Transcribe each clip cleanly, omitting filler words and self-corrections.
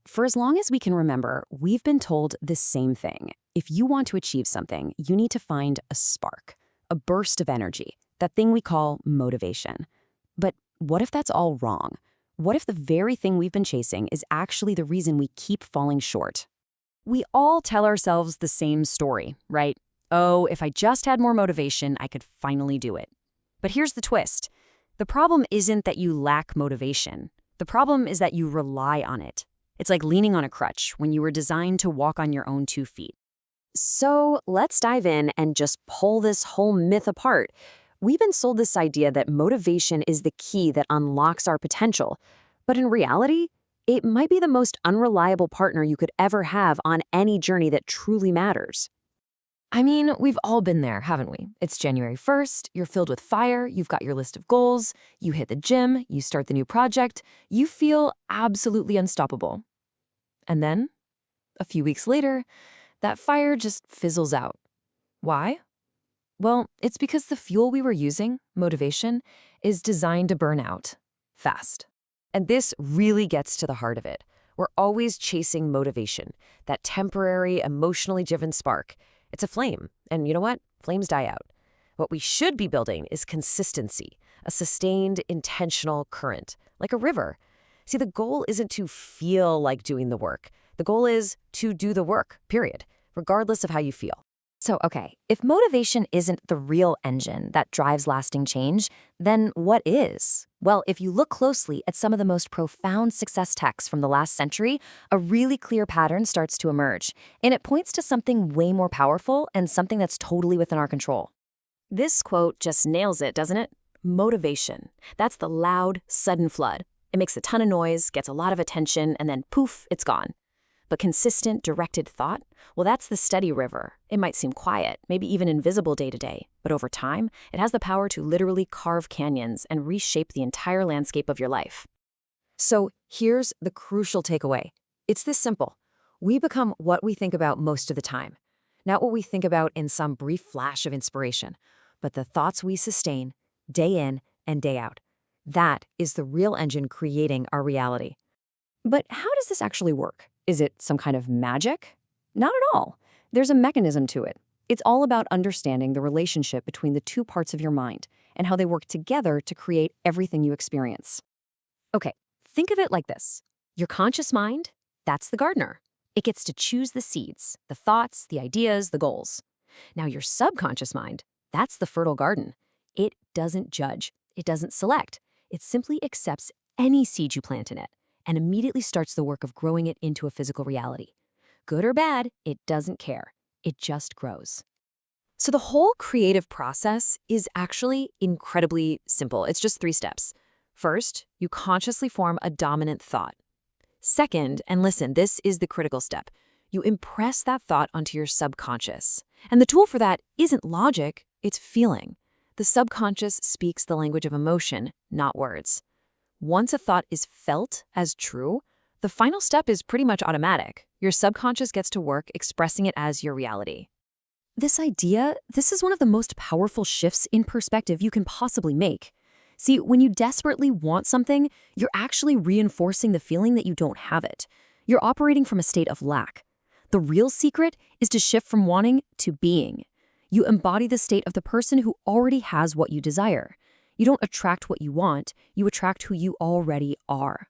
For as long as we can remember, we've been told the same thing. If you want to achieve something, you need to find a spark, a burst of energy, that thing we call motivation. But what if that's all wrong? What if the very thing we've been chasing is actually the reason we keep falling short? We all tell ourselves the same story, right? Oh, if I just had more motivation, I could finally do it. But here's the twist. The problem isn't that you lack motivation. The problem is that you rely on it. It's like leaning on a crutch when you were designed to walk on your own 2 feet. So let's dive in and just pull this whole myth apart. We've been sold this idea that motivation is the key that unlocks our potential. But in reality, it might be the most unreliable partner you could ever have on any journey that truly matters. I mean, we've all been there, haven't we? It's January 1st, you're filled with fire, you've got your list of goals, you hit the gym, you start the new project, you feel absolutely unstoppable. And then, a few weeks later, that fire just fizzles out. Why? Well, it's because the fuel we were using, motivation, is designed to burn out fast. And this really gets to the heart of it. We're always chasing motivation, that temporary, emotionally driven spark. It's a flame, and you know what? Flames die out. What we should be building is consistency, a sustained, intentional current, like a river. See, the goal isn't to feel like doing the work. The goal is to do the work, period, regardless of how you feel. So, okay, if motivation isn't the real engine that drives lasting change, then what is? Well, if you look closely at some of the most profound success texts from the last century, a really clear pattern starts to emerge, and it points to something way more powerful and something that's totally within our control. This quote just nails it, doesn't it? Motivation. That's the loud, sudden flood. It makes a ton of noise, gets a lot of attention, and then poof, it's gone. But consistent, directed thought? Well, that's the steady river. It might seem quiet, maybe even invisible day to day, but over time, it has the power to literally carve canyons and reshape the entire landscape of your life. So here's the crucial takeaway. It's this simple. We become what we think about most of the time. Not what we think about in some brief flash of inspiration, but the thoughts we sustain day in and day out. That is the real engine creating our reality. But how does this actually work? Is it some kind of magic? Not at all. There's a mechanism to it. It's all about understanding the relationship between the two parts of your mind and how they work together to create everything you experience. Okay, think of it like this. Your conscious mind, that's the gardener. It gets to choose the seeds, the thoughts, the ideas, the goals. Now your subconscious mind, that's the fertile garden. It doesn't judge. It doesn't select. It simply accepts any seed you plant in it and immediately starts the work of growing it into a physical reality. Good or bad, it doesn't care. It just grows. So the whole creative process is actually incredibly simple. It's just 3 steps. First, you consciously form a dominant thought. Second, and listen, this is the critical step, you impress that thought onto your subconscious. And the tool for that isn't logic, it's feeling. The subconscious speaks the language of emotion, not words. Once a thought is felt as true, the final step is pretty much automatic. Your subconscious gets to work expressing it as your reality. This is one of the most powerful shifts in perspective you can possibly make. See, when you desperately want something, you're actually reinforcing the feeling that you don't have it. You're operating from a state of lack. The real secret is to shift from wanting to being. You embody the state of the person who already has what you desire. You don't attract what you want, you attract who you already are.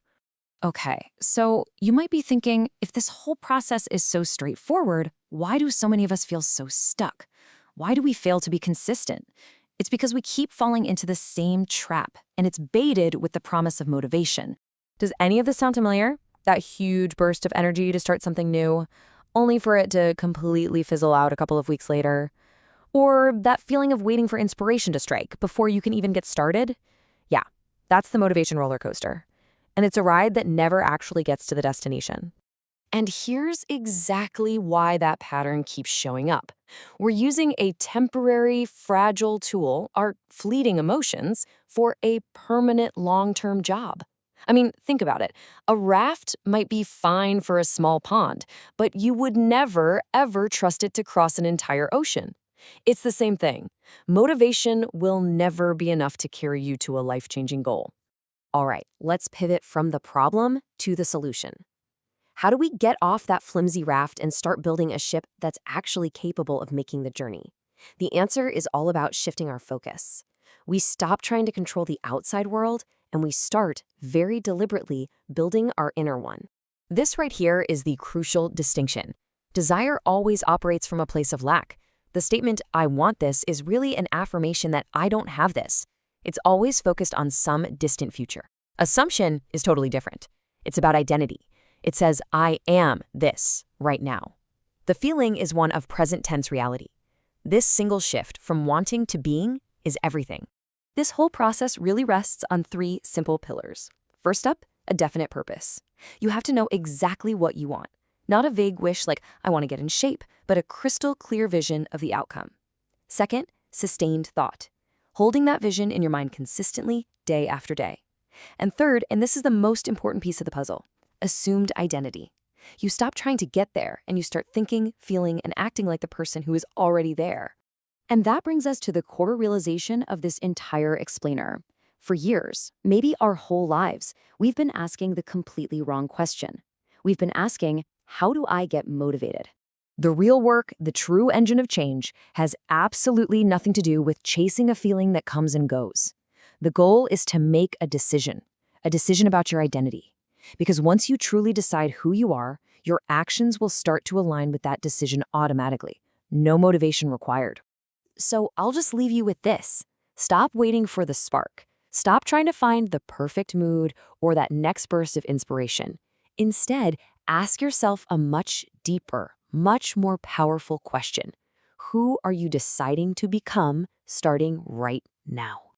Okay, so you might be thinking, if this whole process is so straightforward, why do so many of us feel so stuck? Why do we fail to be consistent? It's because we keep falling into the same trap, and it's baited with the promise of motivation. Does any of this sound familiar? That huge burst of energy to start something new, only for it to completely fizzle out a couple of weeks later? Or that feeling of waiting for inspiration to strike before you can even get started? Yeah, that's the motivation roller coaster. And it's a ride that never actually gets to the destination. And here's exactly why that pattern keeps showing up. We're using a temporary, fragile tool, our fleeting emotions, for a permanent long-term job. I mean, think about it. A raft might be fine for a small pond, but you would never, ever trust it to cross an entire ocean. It's the same thing. Motivation will never be enough to carry you to a life-changing goal. All right, let's pivot from the problem to the solution. How do we get off that flimsy raft and start building a ship that's actually capable of making the journey? The answer is all about shifting our focus. We stop trying to control the outside world and we start, very deliberately, building our inner one. This right here is the crucial distinction. Desire always operates from a place of lack. The statement, I want this, is really an affirmation that I don't have this. It's always focused on some distant future. Assumption is totally different. It's about identity. It says, I am this right now. The feeling is one of present tense reality. This single shift from wanting to being is everything. This whole process really rests on 3 simple pillars. First up, a definite purpose. You have to know exactly what you want. Not a vague wish like, I want to get in shape, but a crystal clear vision of the outcome. Second, sustained thought. Holding that vision in your mind consistently, day after day. And third, and this is the most important piece of the puzzle, assumed identity. You stop trying to get there and you start thinking, feeling, and acting like the person who is already there. And that brings us to the core realization of this entire explainer. For years, maybe our whole lives, we've been asking the completely wrong question. We've been asking, how do I get motivated? The real work, the true engine of change, has absolutely nothing to do with chasing a feeling that comes and goes. The goal is to make a decision about your identity. Because once you truly decide who you are, your actions will start to align with that decision automatically. No motivation required. So I'll just leave you with this. Stop waiting for the spark. Stop trying to find the perfect mood or that next burst of inspiration. Instead, ask yourself a much deeper, much more powerful question. Who are you deciding to become starting right now?